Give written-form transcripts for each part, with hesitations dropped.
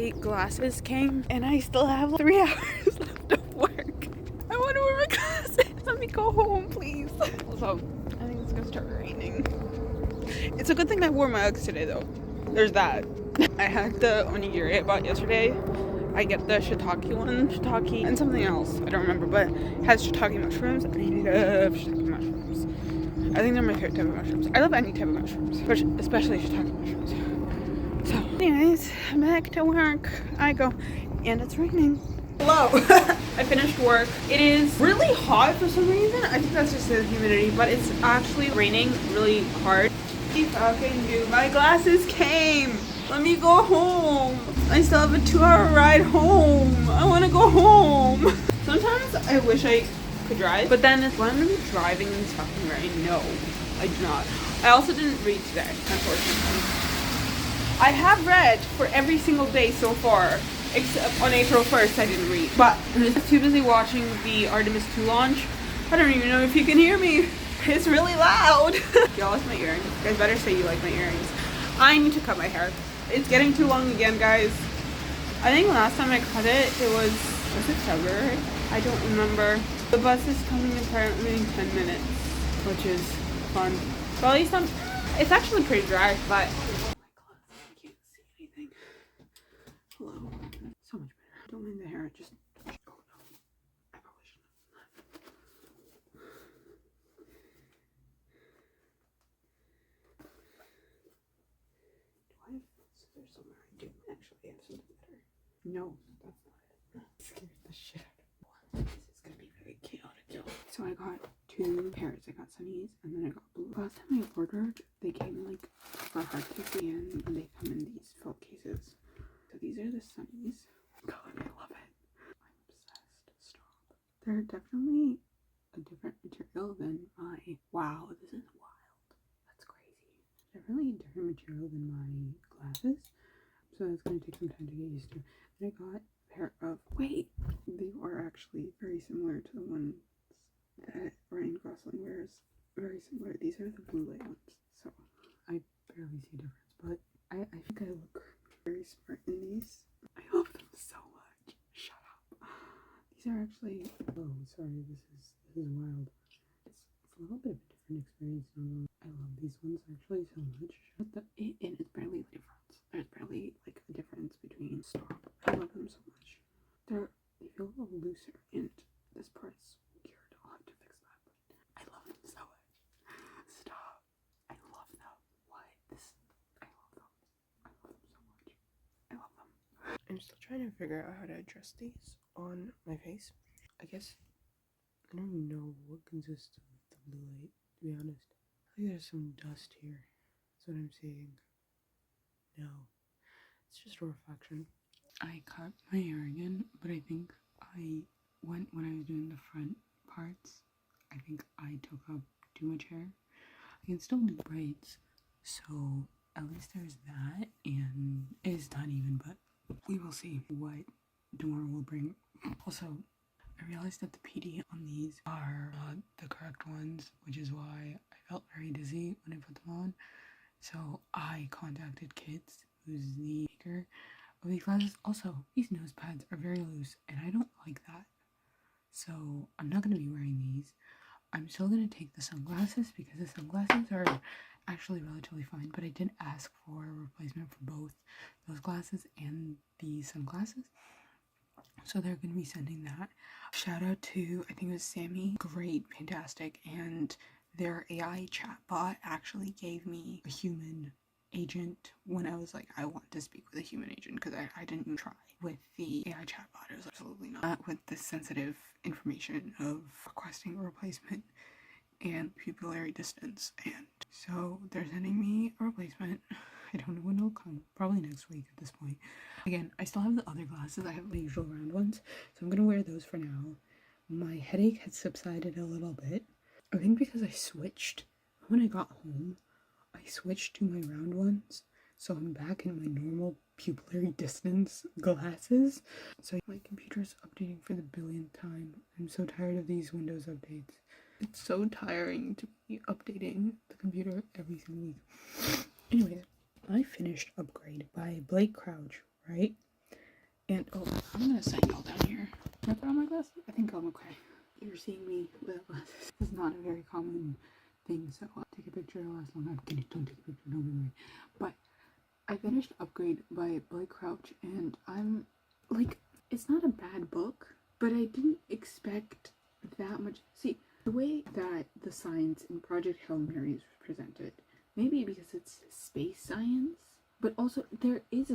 my glasses came and I still have 3 hours left of work. I want to wear my glasses. Let me go home, please. Also, I think it's gonna start raining. It's a good thing I wore my Uggs today, though. There's that. I had the onigiri I bought yesterday. I get the shiitake and something else. I don't remember, but it has shiitake mushrooms, and I love shiitake mushrooms. I think they're my favorite type of mushrooms. I love any type of mushrooms, but especially shiitake mushrooms. So, anyways, back to work I go, and it's raining. Hello. I finished work. It is really hot for some reason. I think that's just the humidity, but it's actually raining really hard. Fucking dude, my glasses came. Let me go home. I still have a 2-hour ride home. I want to go home. Sometimes I wish I could drive, but then when I'm gonna be driving in this fucking rain, no, I do not. I also didn't read today, unfortunately. I have read for every single day so far, except on April 1st I didn't read. But I was too busy watching the Artemis 2 launch. I don't even know if you can hear me. It's really loud. Y'all like my earrings? You guys better say you like my earrings. I need to cut my hair. It's getting too long again, guys. I think last time I cut it, was it February? I don't remember. The bus is coming apparently in 10 minutes, which is fun. But at least it's actually pretty dry, but oh my God, I can't see anything. Hello. So much better. Don't mind the hair, just oh no. I probably shouldn't have done that. Do I have scissors somewhere? I do actually have something better. No, that's not it. It scared the shit out of me. This is gonna be very chaotic, y'all. So I got 2 pairs. I got sunnies and then I got blue. Last time I ordered, they came like for hard to see and they come in these felt cases. So these are the sunnies. God, I love it. I'm obsessed. Stop. They're definitely a different material than my, wow, this is wild. That's crazy. Definitely a different material than my glasses. So it's gonna take some time to get used to. Then I got a pair of, wait, they are actually very similar to the ones that Ryan Gosling wears. Very similar. These are the blue light ones. So I barely see a difference, but I think I look very smart in these. I love them so much. Shut up. These are actually, oh sorry, this is wild. It's a little bit of a different experience. I love these ones actually so much. But and it's barely a difference. There's barely like a difference between, stop. I love them so much. They feel a little looser and this part's weird. I'll have to fix that, but I love them so much. Stop. I love them. What? I love them. I love them so much. I love them. I'm still trying to figure out how to adjust these on my face. I guess I don't even know what consists of the blue light, to be honest. I think there's some dust here. That's what I'm seeing. No. It's just a reflection. I cut my hair again, but I think when I was doing the front parts, I think I took up too much hair. I can still do braids, so at least there's that, and it's not even, but we will see what tomorrow will bring. Also, I realized that the PD on these are not the correct ones, which is why I felt very dizzy when I put them on. So I contacted Kids, who's the maker of these glasses. Also, these nose pads are very loose, and I don't like that. So I'm not going to be wearing these. I'm still going to take the sunglasses because the sunglasses are actually relatively fine, but I did ask for a replacement for both those glasses and these sunglasses. So they're going to be sending that. Shout out to, I think it was Sammy. Great, fantastic. And their AI chatbot actually gave me a human agent when I was like, I want to speak with a human agent, because I didn't even try with the AI chatbot. It was absolutely not with the sensitive information of requesting a replacement and pupillary distance. And so they're sending me a replacement. I don't know when it'll come, probably next week at this point. Again, I still have the other glasses. I have the usual round ones, so I'm gonna wear those for now. My headache had subsided a little bit. I think because I switched when I got home. I switched to my round ones, so I'm back in my normal pupillary distance glasses. So my computer's updating for the billionth time. I'm so tired of these Windows updates. It's so tiring to be updating the computer every single week. Anyways, I finished Upgrade by Blake Crouch, right? And oh, I'm gonna set y'all down here. Can I put on my glasses? I think I'm okay. You're seeing me without glasses. It's not a very common thing, so I'll take a picture as long as I'm kidding. Don't take a picture, don't be worried. But I finished Upgrade by Blake Crouch, and I'm like, it's not a bad book, but I didn't expect that much. See, the way that the science in Project Hail Mary is presented, maybe because it's space science, but also there is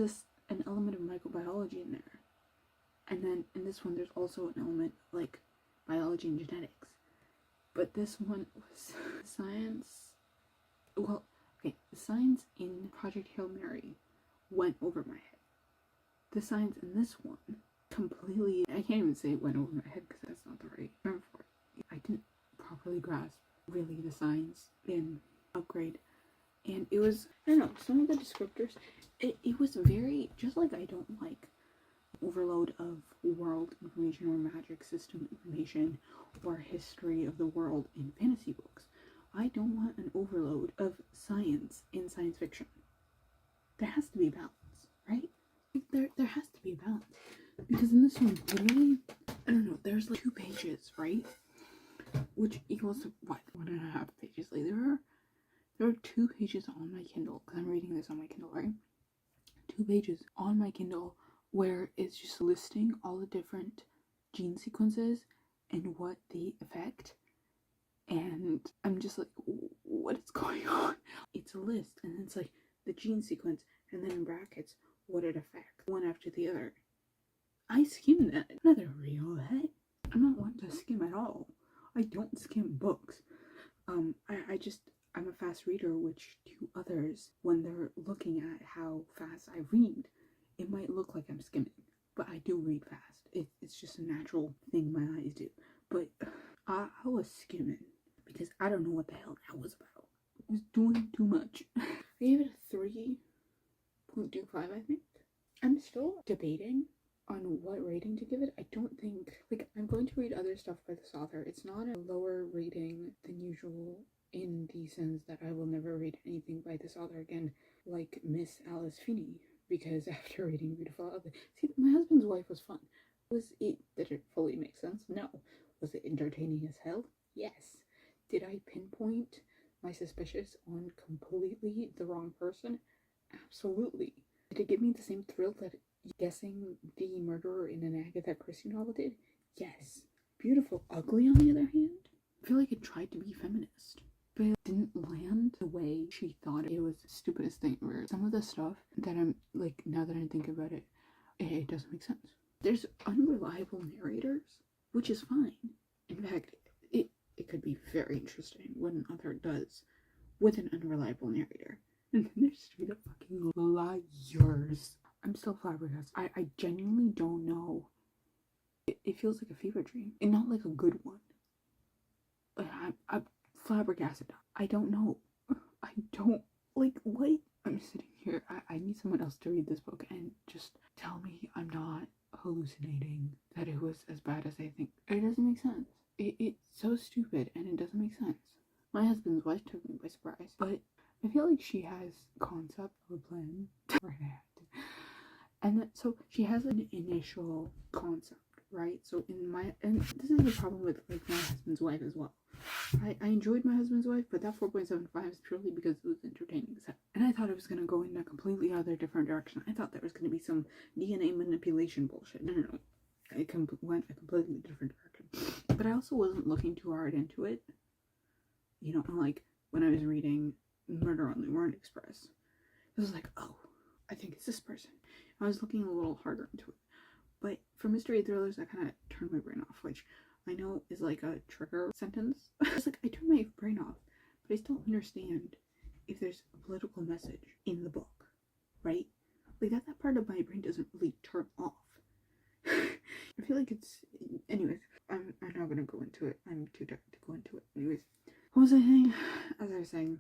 an element of microbiology in there. And then in this one, there's also an element like biology and genetics. But this one was science. Well, okay, the science in Project Hail Mary went over my head. The science in this one completely, I can't even say it went over my head because that's not the right term for it. I didn't properly grasp really the science in Upgrade. And it was, I don't know, some of the descriptors, it was very, just like I don't like overload of world information or magic system information or history of the world in fantasy books. I don't want an overload of science in science fiction. There has to be balance, right? There has to be balance. Because in this one, literally, I don't know, there's like 2 pages, right? Which equals to what? 1.5 pages. Like there are 2 pages on my Kindle, because I'm reading this on my Kindle, right? 2 pages on my Kindle where it's just listing all the different gene sequences and what they affect. And I'm just like, what is going on? It's a list, and it's like the gene sequence, and then in brackets, what it affects, one after the other. I skimmed that. I'm not a real that. I'm not one to skim at all. I don't skim books. I'm a fast reader, which to others, when they're looking at how fast I read, it might look like I'm skimming, but I do read fast. It's just a natural thing my eyes do. But I was skimming because I don't know what the hell that was about. I was doing too much. I gave it a 3.25, I think. I'm still debating on what rating to give it. I don't think, like, I'm going to read other stuff by this author. It's not a lower rating than usual in the sense that I will never read anything by this author again, like Miss Alice Feeney, because after reading Beautiful Ugly, see, My Husband's Wife was fun. Did it fully make sense? No. Was it entertaining as hell? Yes. Did I pinpoint my suspicions on completely the wrong person? Absolutely. Did it give me the same thrill that guessing the murderer in an Agatha Christie novel did? Yes. Beautiful Ugly, on the other hand, I feel like it tried to be feminist, but it didn't land the way she thought. It was the stupidest thing ever. Some of the stuff that I'm like, now that I think about it, it doesn't make sense. There's unreliable narrators, which is fine. In fact, it could be very interesting what an author does with an unreliable narrator. And then they're straight up fucking liars. I'm still flabbergasted. I genuinely don't know. It feels like a fever dream, and not like a good one. I'm flabbergasted. I don't know. I don't, like, what? I'm sitting here. I need someone else to read this book and just tell me I'm not hallucinating, that it was as bad as I think. It doesn't make sense. It's so stupid, and it doesn't make sense. My Husband's Wife took me by surprise, but I feel like she has concept of a plan for that. And so she has an initial concept, right? So and this is the problem with like My Husband's Wife as well. I enjoyed My Husband's Wife, but that 4.75 is purely because it was entertaining. And I thought it was going to go in a completely other different direction. I thought there was going to be some DNA manipulation bullshit. No. It went a completely different direction. But I also wasn't looking too hard into it. You know, like when I was reading Murder on the Orient Express, it was like, oh, I think it's this person. I was looking a little harder into it. But for mystery thrillers, I kind of turned my brain off, which I know is like a trigger sentence. It's like I turn my brain off, but I still understand if there's a political message in the book, right? Like that part of my brain doesn't really turn off. I feel like it's, anyways, I'm not gonna go into it. I'm too tired to go into it. Anyways, what was I saying? As I was saying,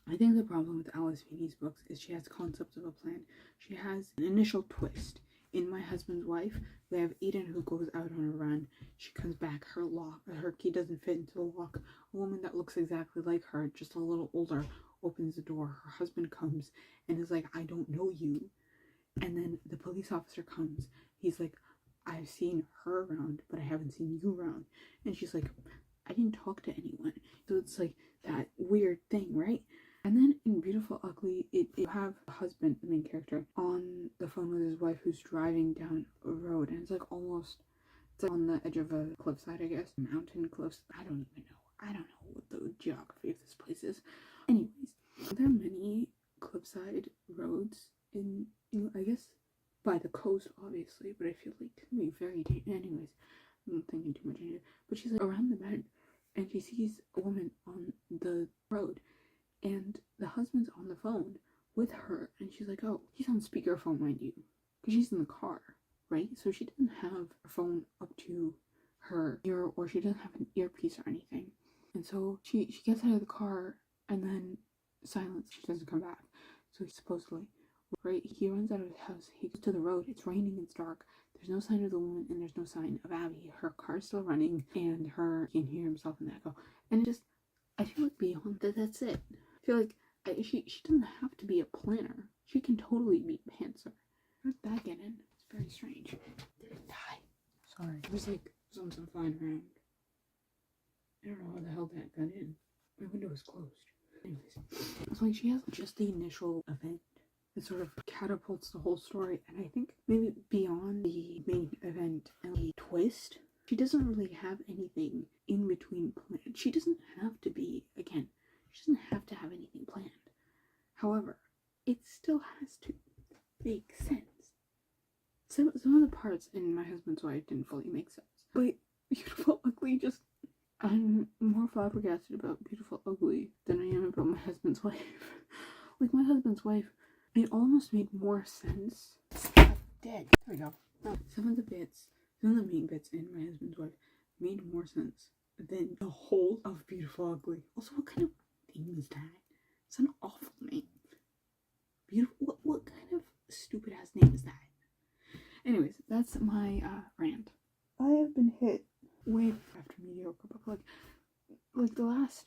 I think the problem with Alice Feeney's books is she has concepts of a plan. She has an initial twist. In My Husband's Wife, we have Eden who goes out on a run. She comes back, her key doesn't fit into the lock. A woman that looks exactly like her, just a little older, opens the door. Her husband comes and is like, I don't know you. And then the police officer comes he's like, I've seen her around, but I haven't seen you around. And she's like, I didn't talk to anyone. So it's like that weird thing, right? And then in Beautiful Ugly, you have a husband, the main character, on the phone with his wife who's driving down a road, and it's like it's like on the edge of a cliffside, I guess. Mountain cliffs. I don't even know. I don't know what the geography of this place is. Anyways, there are many cliffside roads in, I guess, by the coast, obviously, but I feel like it can be very dangerous. Anyways, I'm thinking too much into it. But she's like around the bend, and she sees a woman on the road, and the husband's on the phone with her, and she's like, oh, he's on speakerphone, mind you, because she's in the car, right? So she doesn't have her phone up to her ear, or she doesn't have an earpiece or anything. And so she gets out of the car, and then silence. She doesn't come back. So supposedly, right, he runs out of his house, he goes to the road, it's raining, it's dark, there's no sign of the woman, and there's no sign of Abby. Her car's still running, and he can hear himself in the echo. And I feel like beyond that, that's it. I feel like she doesn't have to be a planner. She can totally be a pantser. How did that get in? It's very strange. Did it die? Sorry. It was like something flying around. I don't know how the hell that got in. My window was closed. Anyways, it's like she has just the initial event that sort of catapults the whole story, and I think maybe beyond the main event and the twist, she doesn't really have anything in between planned. She doesn't have to be, again, she doesn't have to have anything planned. However, it still has to make sense. Some of the parts in My Husband's Wife didn't fully make sense, but Beautiful Ugly just, I'm more flabbergasted about Beautiful Ugly than I am about My Husband's Wife. Like, My Husband's Wife, it almost made more sense. I'm dead. There we go. No, some of the main bits in My Husband's Wife made more sense than the whole of Beautiful Ugly. Also, what kind of name is that? It's an awful name. Beautiful. What kind of stupid ass name is that? Anyways, that's my rant. I have been hit way after mediocre, but like the last.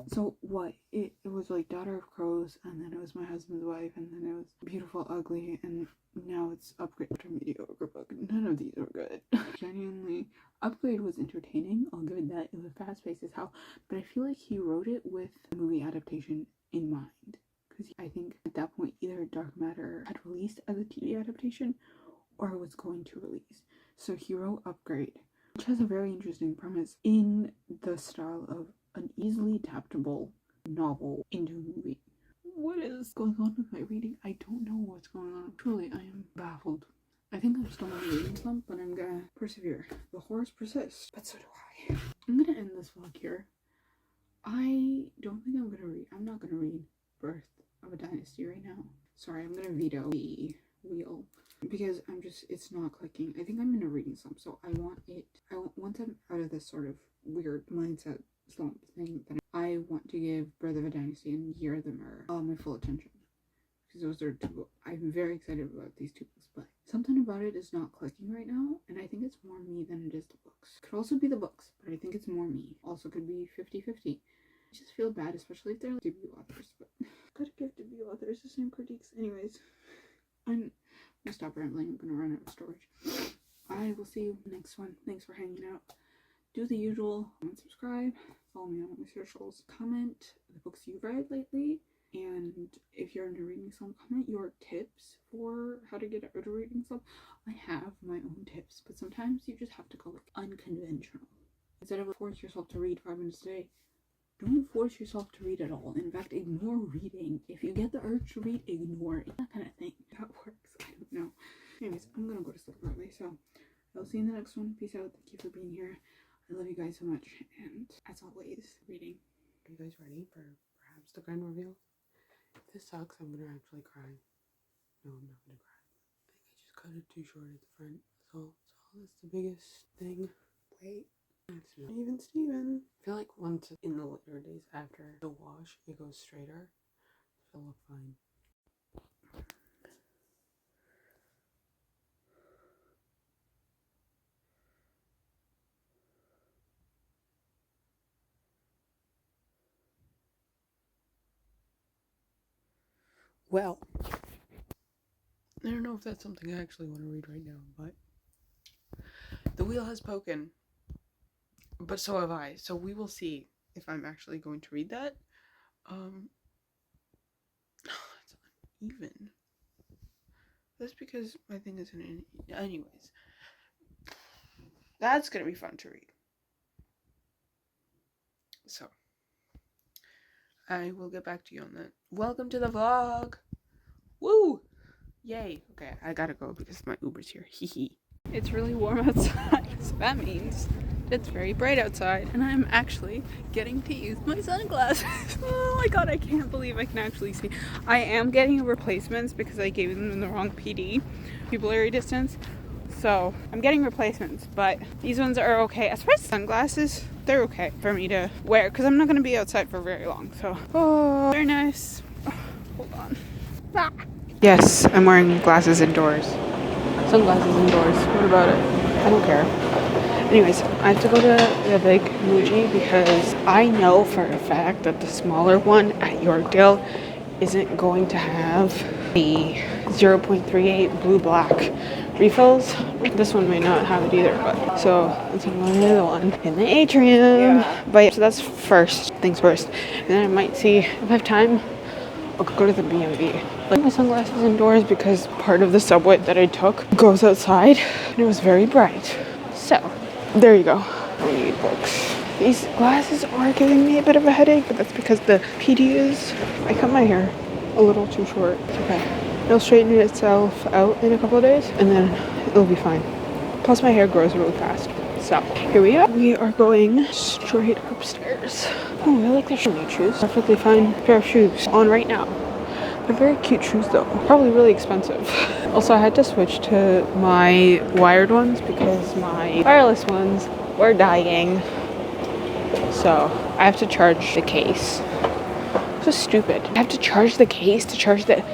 So what? It was like Daughter of Crows, and then it was My Husband's Wife, and then it was Beautiful Ugly, and now it's Upgrade after mediocre. But none of these are good. Genuinely, Upgrade was entertaining. I'll give it that. It was fast paced as hell, but I feel like he wrote it with the movie adaptation in mind, because I think at that point either Dark Matter had released as a TV adaptation or was going to release. So he wrote Upgrade, which has a very interesting premise in the style of an easily adaptable novel into a movie. What is going on with my reading? I don't know what's going on. Truly, I am baffled. I think I'm still on a reading slump, but I'm gonna persevere. The horrors persist, but so do I. I'm gonna end this vlog here. I don't think I'm not gonna read Birth of a Dynasty right now. Sorry, I'm gonna veto the wheel because it's not clicking. I think I'm in a reading slump, so once I'm out of this sort of weird mindset slump thing, then I want to give Birth of a Dynasty and Year of the Mirror my full attention, because those are two. I'm very excited about these two books, but something about it is not clicking right now, and I think it's more me than it is the books. Could also be the books, but I think it's more me. Also could be 50-50. I just feel bad, especially if they're like debut authors, but gotta give debut authors the same critiques. Anyways, I'm gonna stop rambling. I'm gonna run out of storage. I will see you next one. Thanks for hanging out. Do the usual, comment, subscribe, follow me on all my socials, comment the books you've read lately, and if you're in a reading slump, comment your tips for how to get out of a reading slump. I have my own tips, but sometimes you just have to go like unconventional. Instead of force yourself to read 5 minutes a day, don't force yourself to read at all. In fact, ignore reading. If you get the urge to read, ignore it. That kind of thing. That works. I don't know. Anyways, I'm gonna go to sleep early, so I'll see you in the next one. Peace out. Thank you for being here. I love you guys so much, and as always, reading. Are you guys ready for perhaps the grand reveal? If this sucks, I'm gonna actually cry. No, I'm not gonna cry. I think I just cut it too short at the front. That's the biggest thing. Wait. It's not even Steven. I feel like once in the later days after the wash, it goes straighter. It'll look fine. Well, I don't know if that's something I actually want to read right now, but The wheel has spoken, but so have I. So we will see if I'm actually going to read that. It's uneven. That's because my thing isn't in. Anyways, that's gonna be fun to read. So I will get back to you on that. Welcome to the vlog. Woo! Yay. Okay, I gotta go because my Uber's here. Hee hee. It's really warm outside, so that means it's very bright outside, and I'm actually getting to use my sunglasses. Oh my god, I can't believe I can actually see. I am getting replacements because I gave them the wrong PD, pupillary distance. So I'm getting replacements, but these ones are okay. As far as sunglasses, they're okay for me to wear because I'm not going to be outside for very long. So, oh, very nice. Oh, hold on. Ah. Yes, I'm wearing glasses indoors. Sunglasses indoors. What about it? I don't care. Anyways, I have to go to the big Muji because I know for a fact that the smaller one at Yorkdale isn't going to have the 0.38 blue black refills. This one may not have it either, but so it's another one in the atrium. Yeah. But yeah, so that's first things first, and then I might see if I have time. I'll go to the B&B. I put my sunglasses indoors because part of the subway that I took goes outside, and it was very bright. So there you go. I need books. These glasses are giving me a bit of a headache, but that's because the PD is. I cut my hair a little too short. It's okay. It'll straighten itself out in a couple of days, and then it'll be fine. Plus, my hair grows really fast. So, here we are. We are going straight upstairs. Oh, I like their new shoes. Perfectly fine pair of shoes on right now. They're very cute shoes, though. Probably really expensive. Also, I had to switch to my wired ones because my wireless ones were dying. So, I have to charge the case. So stupid. I have to charge the case to charge the...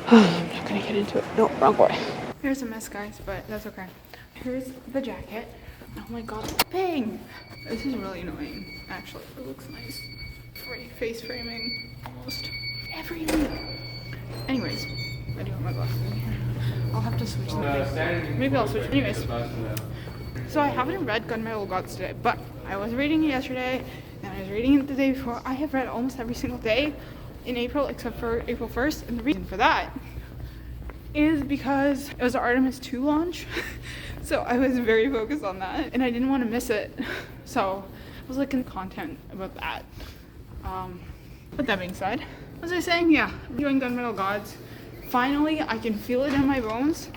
I'm not gonna get into it. No, wrong way. Here's a mess, guys, but that's okay. Here's the jacket. Oh my god, bang! This is really annoying, actually. It looks nice. Pretty face framing, almost everything. Anyways, I do have my glasses in here. I'll have to switch them. Maybe I'll switch. Anyways, so I haven't read Gunmetal Gods today, but I was reading it yesterday, and I was reading it the day before. I have read almost every single day in April except for April 1st, and the reason for that is because it was the Artemis 2 launch. So I was very focused on that, and I didn't want to miss it. So I was looking at content about that. With that being said, what was I saying? Yeah, I'm doing Gunmetal Gods. Finally, I can feel it in my bones.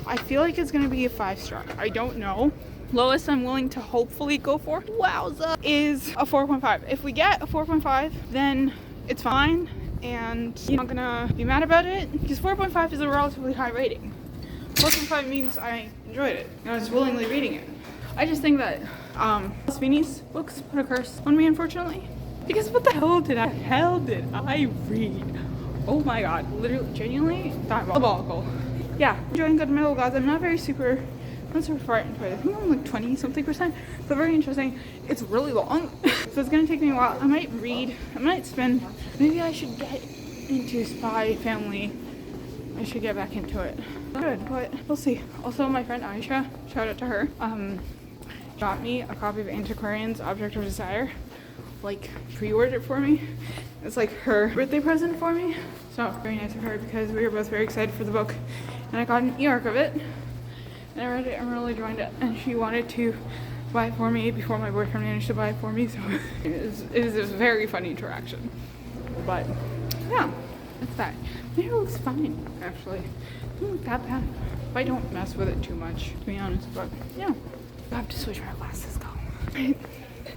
I feel like it's gonna be a 5-star. I don't know. Lowest I'm willing to hopefully go for, wowza, is a 4.5. If we get a 4.5, then it's fine, and I'm not gonna be mad about it, because 4.5 is a relatively high rating. 4.5 means I enjoyed it, and I was willingly reading it. I just think that Sweeney's books put a curse on me, unfortunately. Because what the hell did I read? Oh my god, literally, genuinely, diabolical. Yeah, enjoying Gunmetal Gods. I'm not super far into it. I think I'm like 20-something%, but very interesting. It's really long, so it's gonna take me a while. I might read, maybe I should get into Spy Family. I should get back into it. Good, but we'll see. Also, my friend Aisha, shout out to her, got me a copy of Antiquarian's Object of Desire, like pre-ordered for me. It's like her birthday present for me. So very nice of her because we were both very excited for the book, and I got an e-arc of it, and I read it and really enjoyed it. And she wanted to buy it for me before my boyfriend managed to buy it for me. So it is a very funny interaction. But yeah, that's that. My hair looks fine, actually. It doesn't look that bad. If I don't mess with it too much, to be honest. But yeah, I have to switch my glasses though.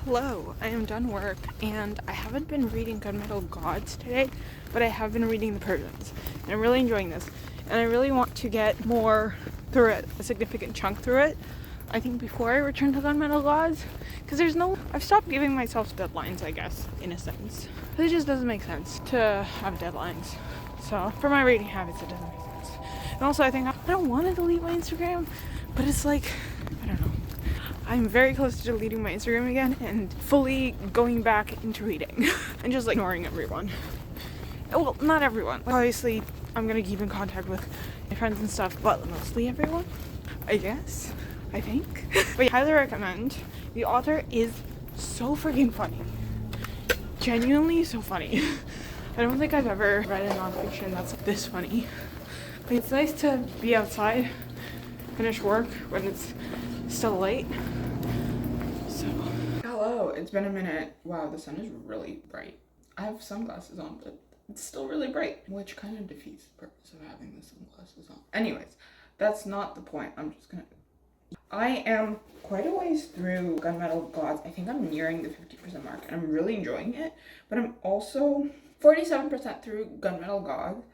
Hello, I am done work, and I haven't been reading Gunmetal Gods today, but I have been reading the Persians, and I'm really enjoying this, and I really want to get more through it, a significant chunk through it, I think, before I return to Gunmetal Gods, because I've stopped giving myself deadlines, I guess, in a sense. It just doesn't make sense to have deadlines, so for my reading habits, it doesn't make sense. And also, I think I don't want to delete my Instagram, but it's like, I don't know. I'm very close to deleting my Instagram again and fully going back into reading and just like ignoring everyone. Well, not everyone. Obviously, I'm gonna keep in contact with my friends and stuff, but mostly everyone, I guess. I think. But yeah, highly recommend. The author is so freaking funny. Genuinely so funny. I don't think I've ever read a nonfiction that's this funny. But it's nice to be outside, finish work when it's still late. So, hello, it's been a minute. Wow, the sun is really bright. I have sunglasses on, but it's still really bright, which kind of defeats the purpose of having the sunglasses on. Anyways, that's not the point. I am quite a ways through Gunmetal Gods. I think I'm nearing the 50% mark, and I'm really enjoying it. But I'm also 47% through Gunmetal Gods,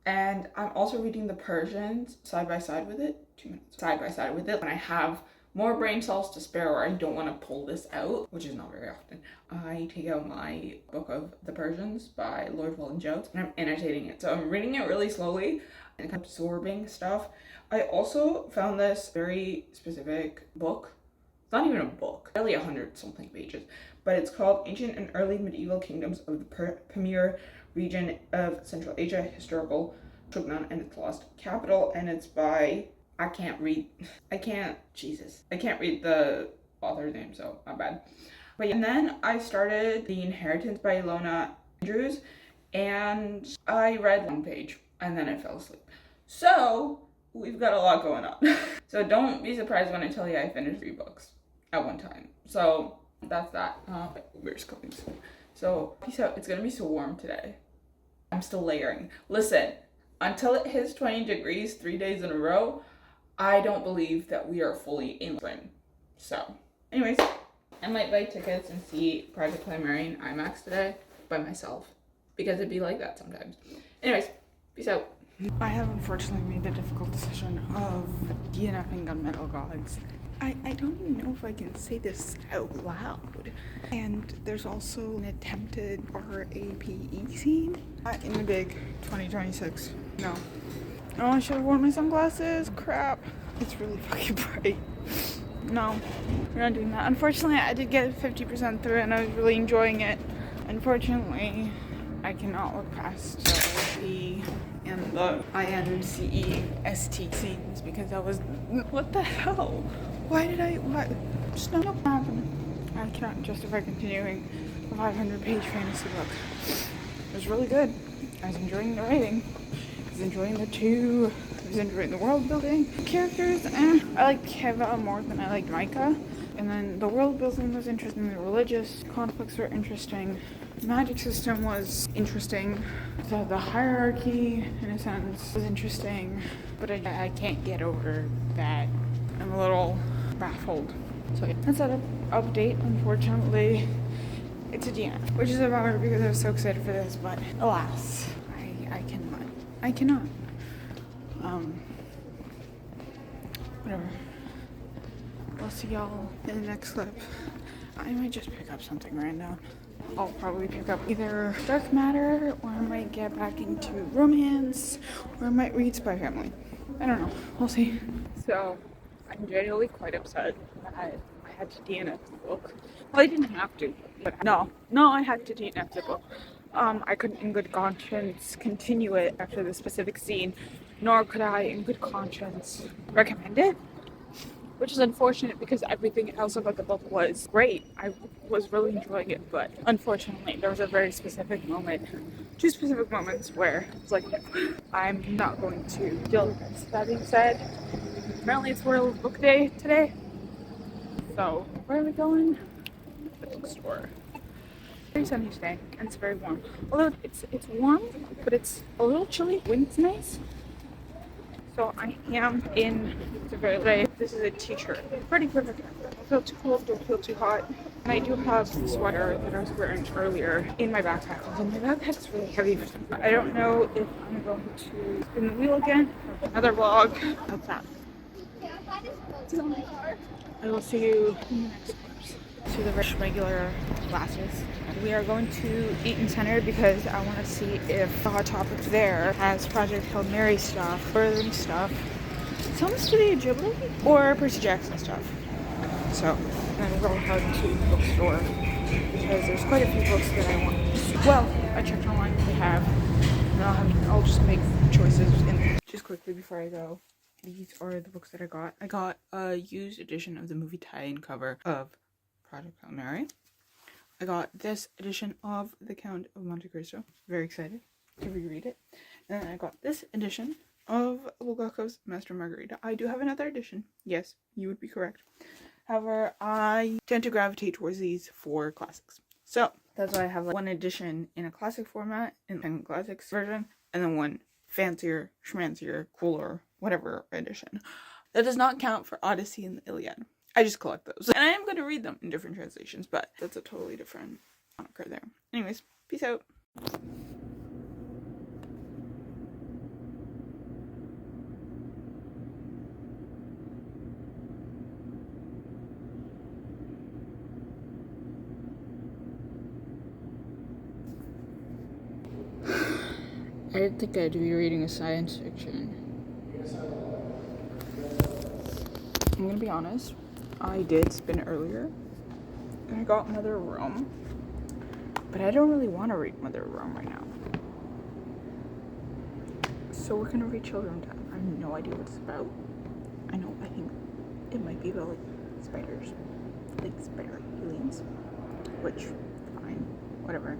and I'm also reading the Persians side by side with it. 2 minutes side by side with it. When I have more brain cells to spare, or I don't want to pull this out, which is not very often, I take out my book of the Persians by Lord Walden-Jones, and I'm annotating it. So I'm reading it really slowly and kind of absorbing stuff. I also found this very specific book. It's not even a book, barely 100-something pages, but it's called Ancient and Early Medieval Kingdoms of the Pamir Region of Central Asia, Historical Shugnan and its Lost Capital, and it's by, I can't read the author's name, so my bad. But yeah, and then I started The Inheritance by Ilona Andrews, and I read one page, and then I fell asleep. So, we've got a lot going on. So don't be surprised when I tell you I finished 3 books at one time. So, that's that. Where's coming soon? So, peace out. It's gonna be so warm today. I'm still layering. Listen, until it hits 20 degrees 3 days in a row, I don't believe that we are fully in spring. So, anyways, I might buy tickets and see Project Climarian IMAX today by myself, because it'd be like that sometimes. Anyways, peace out. I have unfortunately made the difficult decision of DNFing Gunmetal Gods. I don't even know if I can say this out loud. And there's also an attempted RAPE scene in the big 2026. No. Oh, I should have worn my sunglasses. Crap. It's really fucking bright. No, we're not doing that. Unfortunately, I did get 50% through it and I was really enjoying it. Unfortunately, I cannot look past the and the INCEST scenes because that was, what the hell? What? Just not happening. I cannot justify continuing a 500-page fantasy book. It was really good. I was enjoying the writing. I was enjoying the world building. The characters, I liked Keva more than I liked Micah. And then the world building was interesting. The religious conflicts were interesting. The magic system was interesting. The hierarchy, in a sense, was interesting. But I can't get over that. I'm a little baffled. So yeah, that's an update. Unfortunately, it's a DNF, which is a bummer because I was so excited for this. But alas, I cannot. Whatever. I'll see y'all in the next clip. I might just pick up something random. I'll probably pick up either Dark Matter, or I might get back into romance, or I might read Spy Family. I don't know. We'll see. So, I'm genuinely quite upset that I had to DNF the book. Well, I didn't have to, but no, I had to DNF the book. I couldn't in good conscience continue it after the specific scene, nor could I in good conscience recommend it. Which is unfortunate because everything else about the book was great. I was really enjoying it, but unfortunately there was a very specific moment, 2 specific moments where it's like, I'm not going to deal with this. That being said, apparently it's World Book Day today. So, where are we going? The bookstore. Very sunny today, and it's very warm. Although it's warm, but it's a little chilly. Wind's nice. So I am in the very late. This is a t-shirt. Pretty perfect. Don't feel too cold, don't feel too hot. And I do have the sweater that I was wearing earlier in my backpack. And my backpack's really heavy. I don't know if I'm going to spin the wheel again or another vlog. That's that. I will see you in the next clips. To the regular classes. We are going to Eaton Center because I want to see if the Hot Topic there has Project Hail Mary stuff, furthering stuff, some Studio Ghibli, or Percy Jackson stuff. So, then we'll go ahead to the bookstore because there's quite a few books that I want to see. Well, I checked online what they have, and I'll just make choices in. Just quickly before I go, these are the books that I got. I got a used edition of the movie tie-in cover of Project Hail Mary. I got this edition of The Count of Monte Cristo. Very excited to reread it. And then I got this edition of Bulgakov's Master Margarita. I do have another edition. Yes, you would be correct. However, I tend to gravitate towards these for classics. So that's why I have like one edition in a classic format, in Penguin Classics version, and then one fancier, schmancier, cooler, whatever edition. That does not count for Odyssey and the Iliad. I just collect those. And I am going to read them in different translations, but that's a totally different moniker there. Anyways, peace out. I didn't think I'd be reading a science fiction. I'm gonna be honest, I did spin earlier, and I got Mother of Rome, but I don't really want to read Mother of Rome right now. So we're gonna read Children of Time. I have no idea what it's about. I think it might be about like spiders, like spider aliens, which, fine, whatever.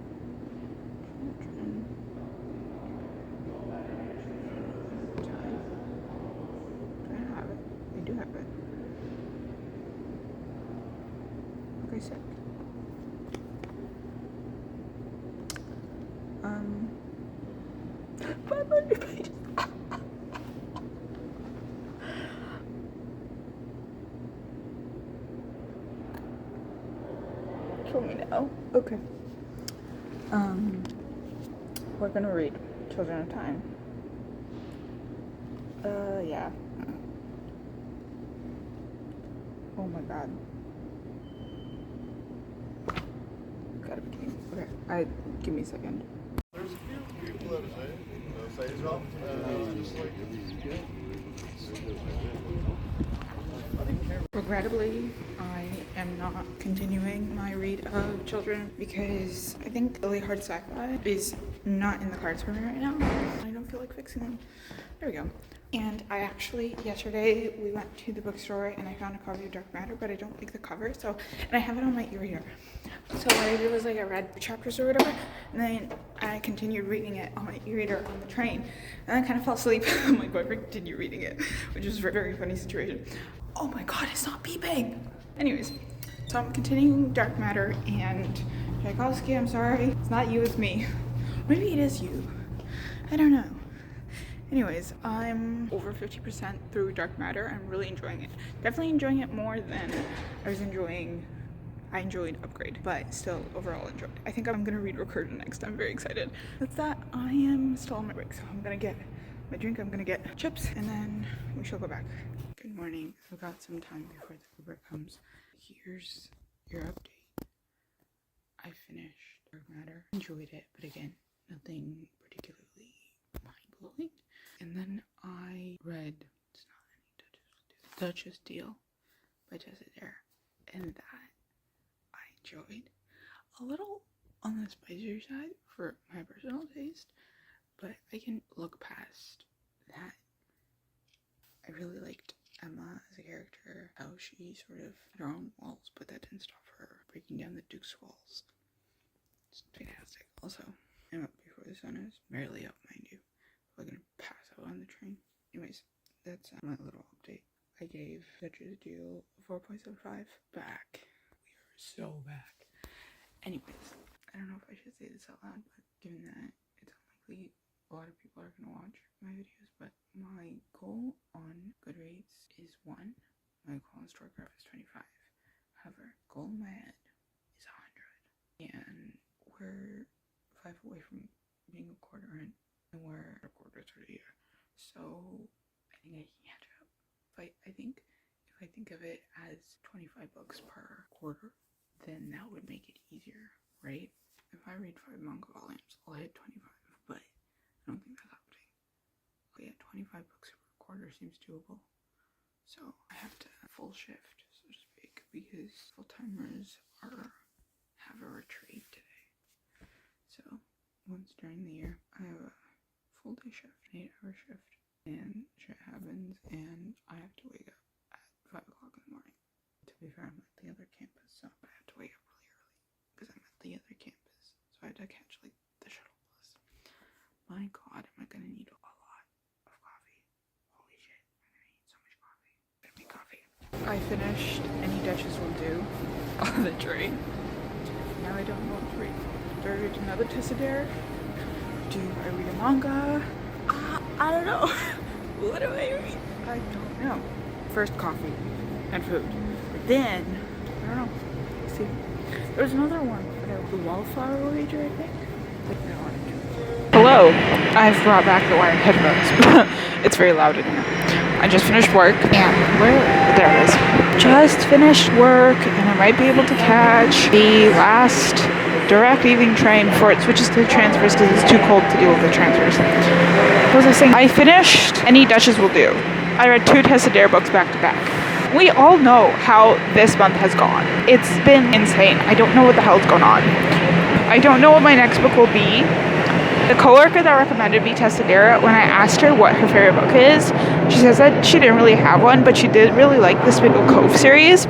I do have it. Okay, sick. 500 pages. Kill me now. Okay. We're gonna read Children of Time. Yeah. Oh my god. Gotta be kidding. Okay, give me a second. There's a few people that say as well. Just like regrettably, I am not continuing my read of Children because I think really hard sci-fi is not in the cards for me right now. I don't feel like fixing them. There we go. And I actually, yesterday, we went to the bookstore and I found a copy of Dark Matter, but I don't like the cover, and I have it on my e-reader. So what I did was like I read chapters or whatever, and then I continued reading it on my e-reader on the train, and I kind of fell asleep. My boyfriend continued reading it, which was a very funny situation. Oh my god, it's not beeping! Anyways, so I'm continuing Dark Matter, and Tchaikovsky, I'm sorry, it's not you, it's me. Maybe it is you. I don't know. Anyways, I'm over 50% through Dark Matter. I'm really enjoying it. Definitely enjoying it more than I enjoyed Upgrade, but still overall enjoyed. I think I'm gonna read Recursion next. I'm very excited. That's that. I am still on my break, so I'm gonna get my drink, I'm gonna get chips, and then we shall go back. Good morning. I've got some time before the Uber comes. Here's your update. I finished Dark Matter. Enjoyed it, but again, nothing particularly mind-blowing. And then I read Duchess Deal by Tessa Dare, and that I enjoyed. A little on the spicier side for my personal taste, but I can look past that. I really liked Emma as a character, how she sort of had her own walls, but that didn't stop her breaking down the Duke's walls. It's fantastic. Also, I'm up before the sun is barely up, mind you. I'm gonna pass out on the train. Anyways, that's my little update. I gave Duchess Deal a 4.75 back. We are so back. Anyways, I don't know if I should say this out loud, but given that it's unlikely a lot of people are gonna watch my videos, but my goal on Goodreads is 1. My goal on Storycraft is 25. However, goal in my head is 100. And we're 5 away from being a quarter in. And we're a quarter through the year, so I think I can catch up. I think if I think of it as 25 books per quarter, then that would make it easier, right? If I read 5 manga volumes, I'll hit 25, but I don't think that's happening. But yeah, 25 books per quarter seems doable. So I have to full shift, so to speak, because full-timers have a retreat today. So once during the year, I have a full day shift, an 8-hour shift, and shit happens, and I have to wake up at 5 o'clock in the morning. To be fair, I'm at the other campus, so I have to wake up really early because I'm at the other campus. So I had to catch like the shuttle bus. My God, am I gonna need a lot of coffee? Holy shit, I'm gonna need so much coffee. I'm gonna make coffee. I finished Any Duchess Will Do on the train. Now I don't know what to read. Do I read another Tessadare? Do I read a manga? I don't know. What do I read? I don't know. First coffee and food. Then, I don't know. Let's see. There's another one. The Wallflower Wager, I think. Hello. I've brought back the wired headphones. It's very loud in here. I just finished work and there it is. Just finished work and I might be able to catch the last direct evening train before it switches to the transfers because it's too cold to deal with the transfers. What was I saying? I finished Any Duchess Will Do. I read 2 Tessadare books back to back. We all know how this month has gone. It's been insane. I don't know what the hell is going on. I don't know what my next book will be. The coworker that recommended me Tessadare, when I asked her what her favorite book is, she says that she didn't really have one, but she did really like the Spindle Cove series,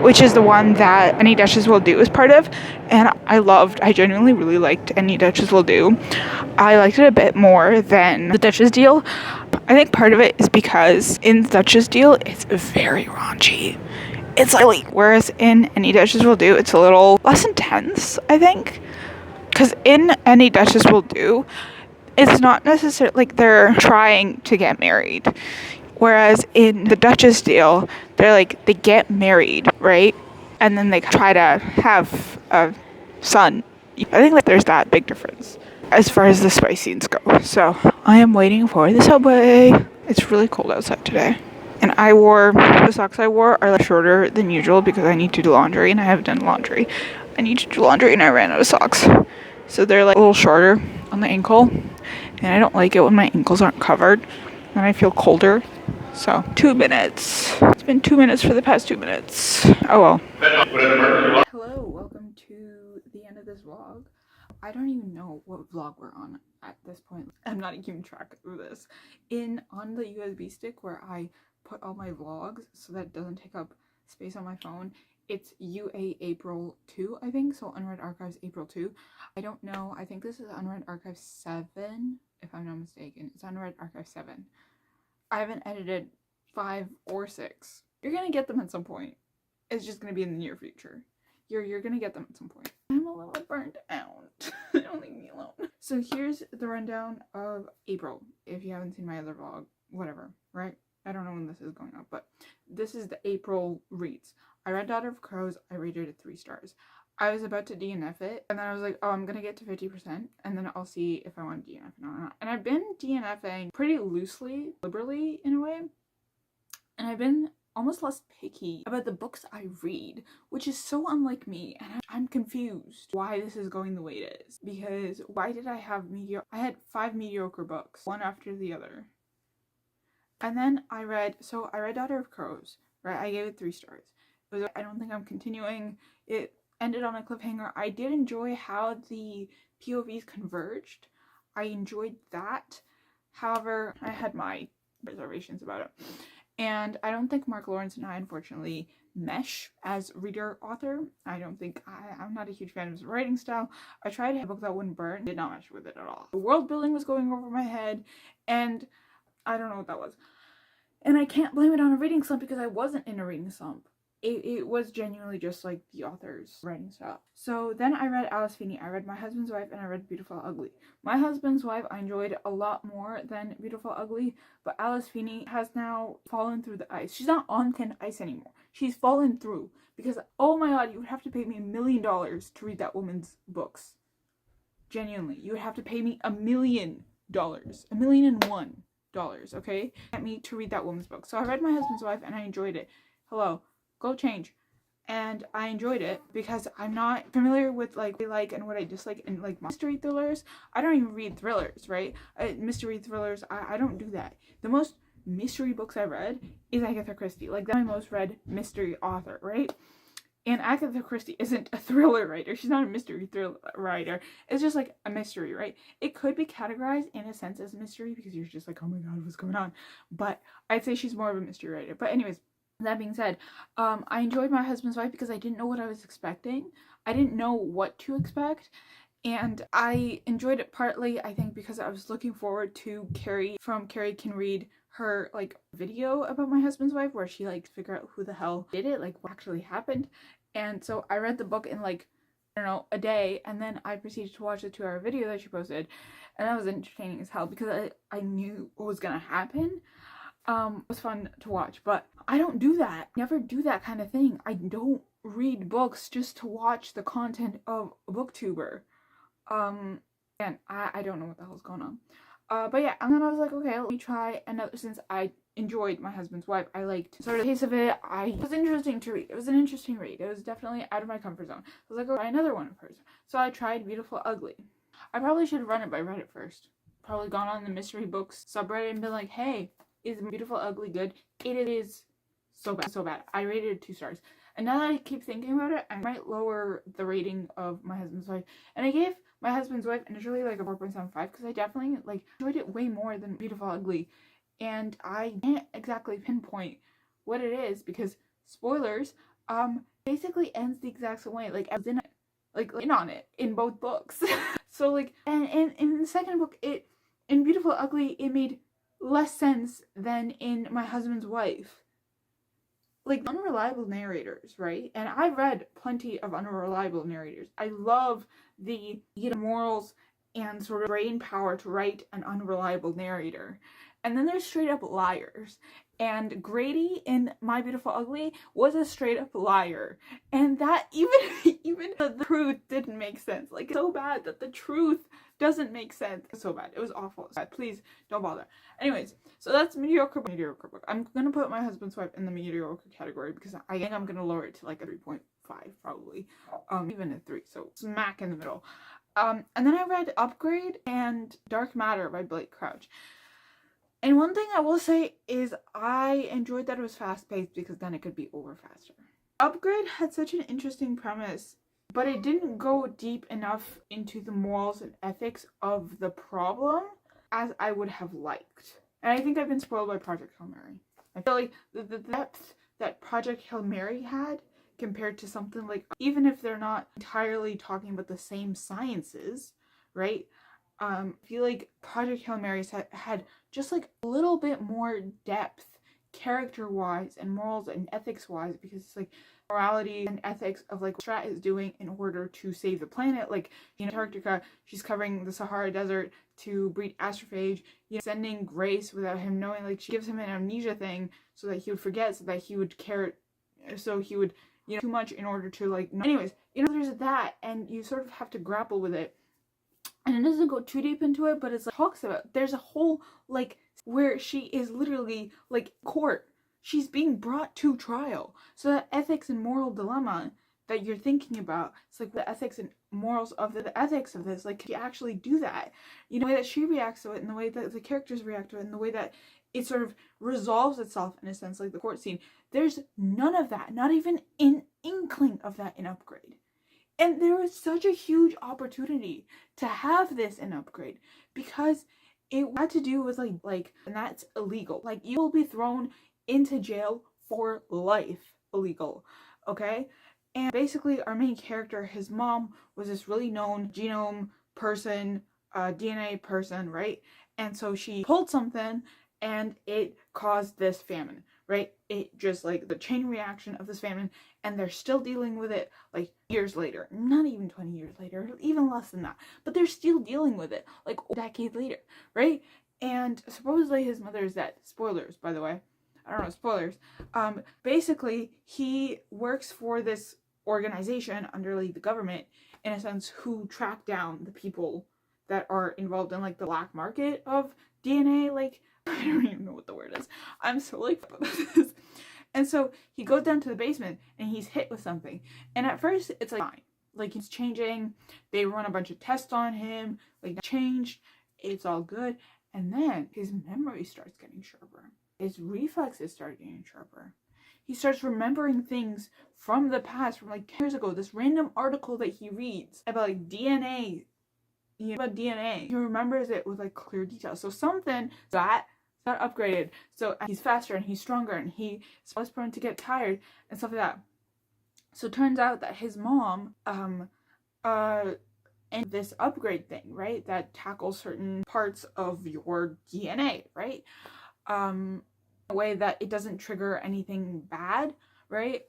which is the one that Any Duchess Will Do is part of. And I genuinely really liked Any Duchess Will Do. I liked it a bit more than the Duchess Deal. I think part of it is because in the Duchess Deal, it's very raunchy. It's like, whereas in Any Duchess Will Do, it's a little less intense, I think. Because in Any Duchess Will Do, it's not necessarily like they're trying to get married. Whereas in the Duchess Deal, they get married, right? And then they try to have a son. I think that there's that big difference as far as the spice scenes go. So I am waiting for the subway. It's really cold outside today. And the socks I wore are shorter than usual because I need to do laundry and I haven't done laundry. I need to do laundry and I ran out of socks. So they're a little shorter on the ankle. And I don't like it when my ankles aren't covered. And I feel colder. So 2 minutes. It's been 2 minutes for the past 2 minutes. Oh well. Hello, welcome to the end of this vlog. I don't even know what vlog we're on at this point. I'm not keeping track of this. On the USB stick where I put all my vlogs so that it doesn't take up space on my phone, it's UA April 2, I think. So Unread Archives April 2. I don't know. I think this is Unread Archives 7, if I'm not mistaken. It's Unread Archives 7. I haven't edited 5 or 6. You're gonna get them at some point. It's just gonna be in the near future. You're gonna get them at some point. I'm a little burnt out. Don't leave me alone. So here's the rundown of April. If you haven't seen my other vlog, whatever, right? I don't know when this is going up, but this is the April reads. I read Daughter of Crows. I rated it 3 stars. I was about to DNF it, and then I was like, oh, I'm gonna get to 50%, and then I'll see if I want to DNF it or not. And I've been DNFing pretty loosely, liberally in a way, and I've been almost less picky about the books I read, which is so unlike me, and I'm confused why this is going the way it is. Because why did I have I had 5 mediocre books, one after the other. And then I read Daughter of Crows, right? I gave it 3 stars. I don't think I'm continuing. It ended on a cliffhanger. I did enjoy how the POVs converged. I enjoyed that. However, I had my reservations about it. And I don't think Mark Lawrence and I, unfortunately, mesh as reader-author. I'm not a huge fan of his writing style. I tried a book that wouldn't burn, did not mesh with it at all. The world building was going over my head, and I don't know what that was. And I can't blame it on a reading slump because I wasn't in a reading slump. It was genuinely just like the author's writing style. So then I read Alice Feeney. I read My Husband's Wife and I read Beautiful Ugly. My Husband's Wife I enjoyed a lot more than Beautiful Ugly, but Alice Feeney has now fallen through the ice. She's not on thin ice anymore. She's fallen through because, oh my god, you would have to pay me $1 million to read that woman's books. Genuinely, you would have to pay me $1 million. $1,000,001, okay? Get me to read that woman's book. So I read My Husband's Wife and I enjoyed it. Hello. Go change. And I enjoyed it because I'm not familiar with what I like and what I dislike in mystery thrillers. I don't even read thrillers, right? Mystery thrillers, I don't do that. The most mystery books I read is Agatha Christie. That's my most read mystery author, right? And Agatha Christie isn't a thriller writer. She's not a mystery thriller writer. It's just like a mystery, right? It could be categorized in a sense as a mystery because you're just like, oh my god, what's going on? But I'd say she's more of a mystery writer. But anyways, that being said, I enjoyed My Husband's Wife because I didn't know what I was expecting. I didn't know what to expect. And I enjoyed it partly, I think, because I was looking forward to Carrie from Carrie Can Read her like video about My Husband's Wife where she like figure out who the hell did it, like what actually happened. And so I read the book in like, I don't know, a day, and then I proceeded to watch the 2-hour video that she posted, and that was entertaining as hell because I knew what was gonna happen. It was fun to watch, but I don't do that. Never do that kind of thing. I don't read books just to watch the content of a booktuber. And I don't know what the hell's going on. But yeah, and then I was like, okay, let me try another, since I enjoyed My Husband's Wife. I liked sort of the pace of it. It was interesting to read. It was an interesting read. It was definitely out of my comfort zone. I was like, oh, try another one of hers. So I tried Beautiful Ugly. I probably should have run it by Reddit first. Probably gone on the mystery books subreddit and been like, hey, is Beautiful Ugly good? It is so bad, so bad. I rated it 2 stars. And now that I keep thinking about it, I might lower the rating of My Husband's Wife. And I gave My Husband's Wife initially like a 4.75 because I definitely like enjoyed it way more than Beautiful Ugly. And I can't exactly pinpoint what it is because spoilers, basically ends the exact same way. Like I was in on it in both books. So like and in the second book, in Beautiful Ugly it made less sense than in My Husband's Wife. Like unreliable narrators, right? And I've read plenty of unreliable narrators. I love the morals and sort of brain power to write an unreliable narrator. And then there's straight up liars. And Grady in My Beautiful Ugly was a straight up liar. And that even the truth didn't make sense. Like it's so bad that the truth doesn't make sense. It's so bad. It was awful. So please don't bother. Anyways, so that's mediocre book. I'm gonna put My Husband's Wife in the mediocre category because I think I'm gonna lower it to like a 3.5 probably. Even a 3. So smack in the middle. And then I read Upgrade and Dark Matter by Blake Crouch. And one thing I will say is I enjoyed that it was fast-paced because then it could be over faster. Upgrade had such an interesting premise, but it didn't go deep enough into the morals and ethics of the problem as I would have liked. And I think I've been spoiled by Project Hail Mary. I feel like the depth that Project Hail Mary had compared to something like, even if they're not entirely talking about the same sciences, right? I feel like Project Hail Mary had just like a little bit more depth character-wise and morals and ethics-wise, because it's like morality and ethics of like what Strat is doing in order to save the planet. Like, you know, Antarctica, she's covering the Sahara Desert to breed astrophage, you know, sending Grace without him knowing. Like, she gives him an amnesia thing so that he would forget, so that he would care, so he would, you know, too much in order to like, anyways, you know, there's that, and you sort of have to grapple with it. And it doesn't go too deep into it, but it's like talks about, there's a whole like where she is literally like court. She's being brought to trial. So that ethics and moral dilemma that you're thinking about, it's like the ethics and morals of the ethics of this. Like, can you actually do that? You know, the way that she reacts to it, and the way that the characters react to it, and the way that it sort of resolves itself in a sense, like the court scene. There's none of that, not even an inkling of that in Upgrade. And there was such a huge opportunity to have this in Upgrade because it had to do with like, and that's illegal. Like, you will be thrown into jail for life, illegal, okay? And basically our main character, his mom was this really known genome person, DNA person, right? And so she pulled something and it caused this famine, right? It just like the chain reaction of this famine, and they're still dealing with it like years later, not even 20 years later, even less than that, but they're still dealing with it like a decade later, right? And supposedly his mother is dead. Spoilers, by the way. I don't know, spoilers. Basically he works for this organization under like the government in a sense, who track down the people that are involved in like the black market of DNA. Like, I don't even know what the word is. I'm so like this. And so he goes down to the basement and he's hit with something. And at first it's like fine. Like, he's changing. They run a bunch of tests on him. Like, changed. It's all good. And then his memory starts getting sharper. His reflexes start getting sharper. he starts remembering things from the past, from like 10 years ago. This random article that he reads about like DNA, about DNA. He remembers it with like clear details. So something that got upgraded. So he's faster and he's stronger and he's less prone to get tired and stuff like that. So it turns out that his mom, and this upgrade thing, right, that tackles certain parts of your DNA, right, a way that it doesn't trigger anything bad, right.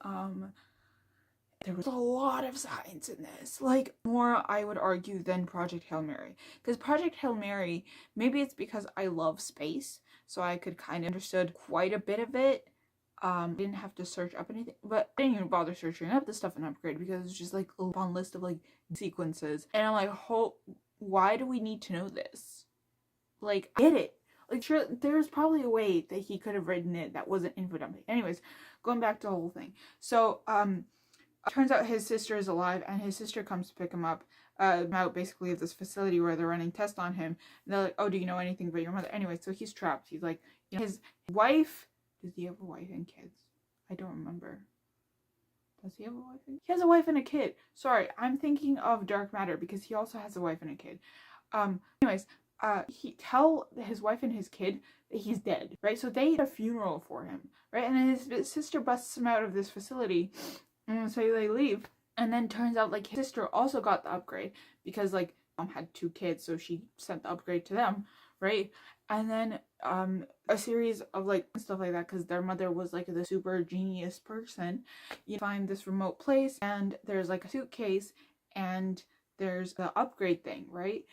There was a lot of science in this, like more I would argue than Project Hail Mary, because Project Hail Mary, maybe it's because I love space, so I could kind of understood quite a bit of it. Didn't have to search up anything, but I didn't even bother searching up the stuff in Upgrade because it's just like a long list of like sequences, and I'm like, why do we need to know this? Like, I get it. Like, sure, there's probably a way that he could have written it that wasn't info dumping. Anyways, going back to the whole thing. So, turns out his sister is alive, and his sister comes to pick him up, out basically of this facility where they're running tests on him. And they're like, oh, do you know anything about your mother? Anyway, so he's trapped. He's like, his wife. Does he have a wife and kids? I don't remember. Does he have a wife and He has a wife and a kid. Sorry, I'm thinking of Dark Matter because he also has a wife and a kid. Anyways, he tell his wife and his kid that he's dead, right? So they had a funeral for him, right? And then his sister busts him out of this facility, and so they leave. And then turns out like his sister also got the upgrade because like mom had 2 kids, so she sent the upgrade to them, right? And then a series of like stuff like that because their mother was like the super genius person. You find this remote place and there's like a suitcase and there's the upgrade thing, right?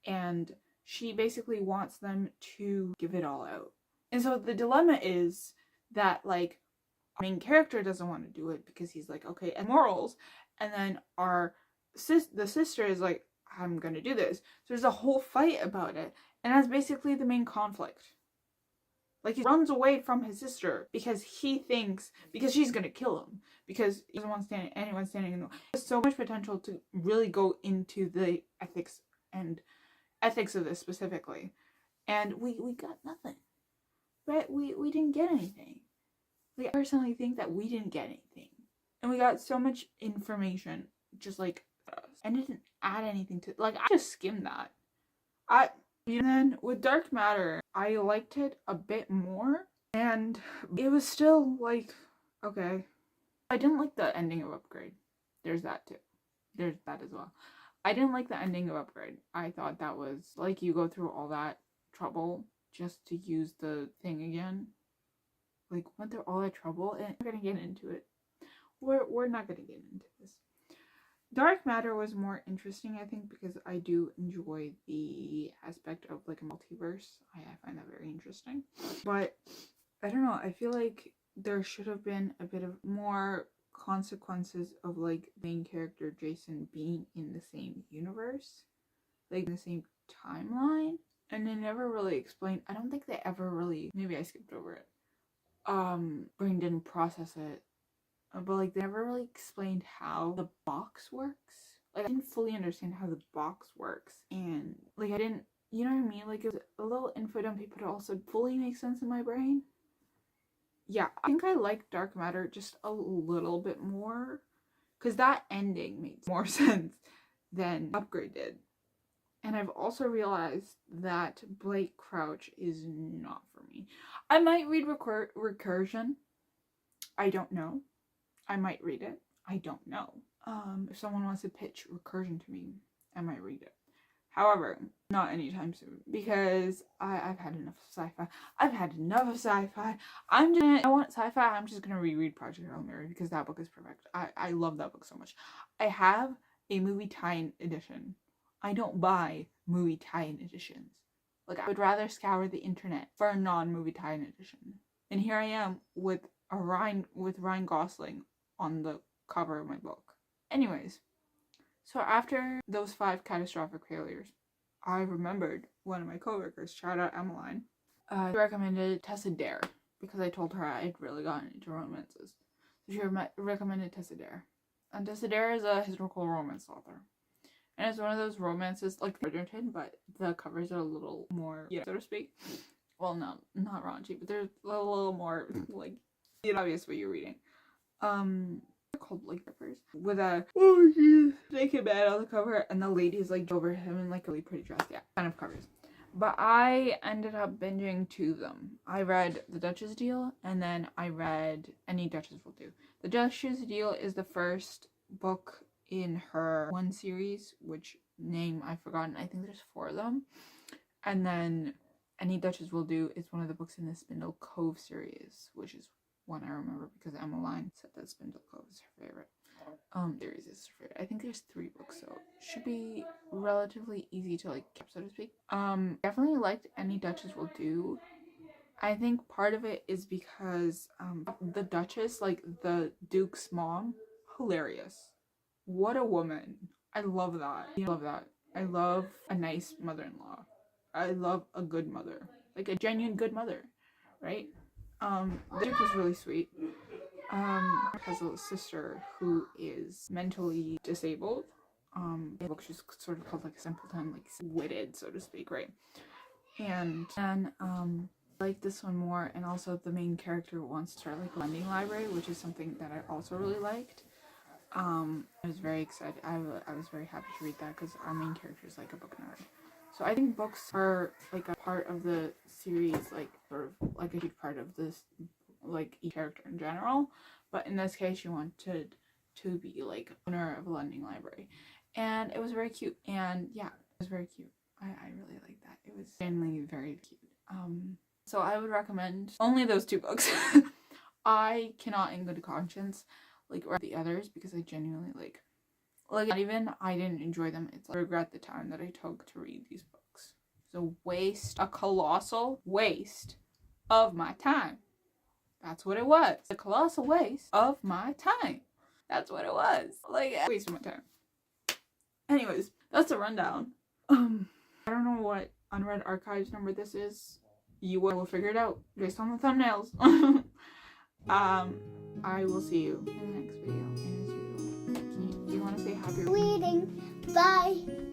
And she basically wants them to give it all out. And so the dilemma is that like our main character doesn't want to do it because he's like, okay, and morals, and then the sister is like, I'm gonna do this. So there's a whole fight about it. And that's basically the main conflict. Like, he runs away from his sister because he thinks, because she's gonna kill him. Because he doesn't want anyone standing in the way. There's so much potential to really go into the ethics of this specifically. And we got nothing. Right? We didn't get anything. Like, I personally think that we didn't get anything. And we got so much information, just like us. And it didn't add anything to, like, I just skimmed that. And then with Dark Matter, I liked it a bit more, and it was still like, okay. I didn't like the ending of Upgrade. There's that too. There's that as well. I didn't like the ending of Upgrade. I thought that was like, you go through all that trouble just to use the thing again. Like, went through all that trouble, and we're gonna get into it. We're not gonna get into this. Dark Matter was more interesting, I think, because I do enjoy the aspect of like a multiverse. I find that very interesting. But I don't know, I feel like there should have been a bit of more consequences of like the main character Jason being in the same universe, like in the same timeline. And they never really explained. I don't think they ever really, maybe I skipped over it. Brain didn't process it. But like, they never really explained how the box works. Like, I didn't fully understand how the box works, and like, I didn't, you know what I mean? Like, it was a little info dumpy, but it also fully makes sense in my brain. Yeah, I think I like Dark Matter just a little bit more, because that ending made more sense than Upgrade did. And I've also realized that Blake Crouch is not for me. I might read Recursion. I don't know. I might read it. I don't know. If someone wants to pitch Recursion to me, I might read it. However, not anytime soon, because I've had enough of sci-fi. I want sci-fi. I'm just gonna reread Project Hail Mary because that book is perfect. I love that book so much. I have a movie tie-in edition. I don't buy movie tie-in editions. Like, I would rather scour the internet for a non-movie tie-in edition. And here I am with Ryan Gosling on the cover of my book. Anyways, so after those 5 catastrophic failures, I remembered one of my coworkers, shout out Emmeline, recommended Tessa Dare because I told her I had really gotten into romances. So she recommended Tessa Dare. And Tessa Dare is a historical romance author. And it's one of those romances like Bridgerton, but the covers are a little more, so to speak. Well, no, not raunchy, but they're a little more like, it's obvious what you're reading. They're called like rippers with a oh geez naked man on the cover, and the lady's like over him in like a really pretty dress. Yeah, kind of covers. But I ended up binging 2 of them. I read The Duchess Deal, and then I read Any Duchess Will Do. The Duchess Deal is the first book in her one series, which name I've forgotten. I think there's 4 of them. And then Any Duchess Will Do is one of the books in the Spindle Cove series, which is one I remember because Emma Line said that Spindle Cove is her favorite. Series is her favorite. I think there's 3 books, so it should be relatively easy to like keep, so to speak. Definitely liked Any Duchess Will Do. I think part of it is because the Duchess, like the Duke's mom, hilarious. What a woman. I love that. I love that. I love a nice mother-in-law. I love a good mother. Like a genuine good mother, right? The Duke was really sweet. Has a sister who is mentally disabled. The book she's sort of called like a simpleton, like witted, so to speak, right? And then I like this one more, and also the main character wants to start like a lending library, which is something that I also really liked. I was very excited. I was very happy to read that because our main character is like a book nerd. So I think books are like a part of the series, like sort of like a huge part of this, like each character in general. But in this case, you wanted to be like owner of a lending library, and it was very cute. And yeah, it was very cute. I really like that. It was genuinely very cute. So I would recommend only those 2 books. I cannot in good conscience like read the others because I genuinely like not even I didn't enjoy them. It's like, I regret the time that I took to read these books. It's a waste, a colossal waste of my time. That's what it was. A colossal waste of my time. That's what it was. Like a waste of my time. Anyways, that's a rundown. I don't know what Unread Archives number this is. You will figure it out based on the thumbnails. I will see you in the next video. And as usual, do you want to say happy reading? Bye.